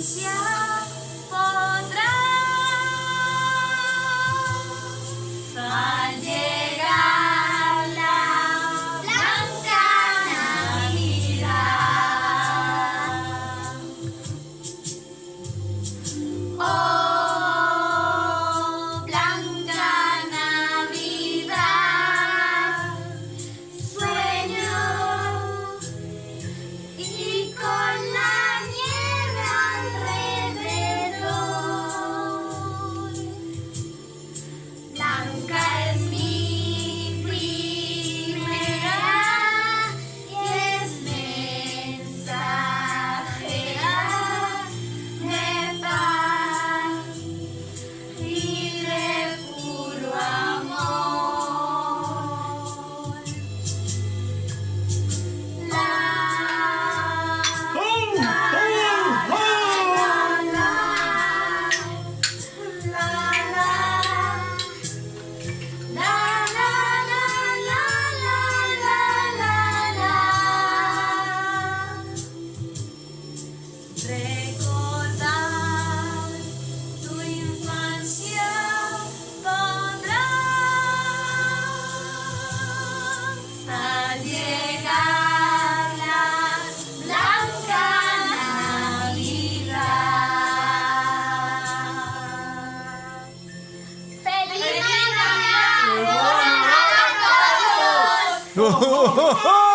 infancia podrás al llegar la blanca Navidad. Oh, blanca Navidad, sueño y con la nieve alrededor. Blanca es mi primera y es mensajera de paz y de puro amor. La recordar tu infancia podrás al llegar la blanca Navidad. ¡Feliz Navidad! ¡Hola a todos!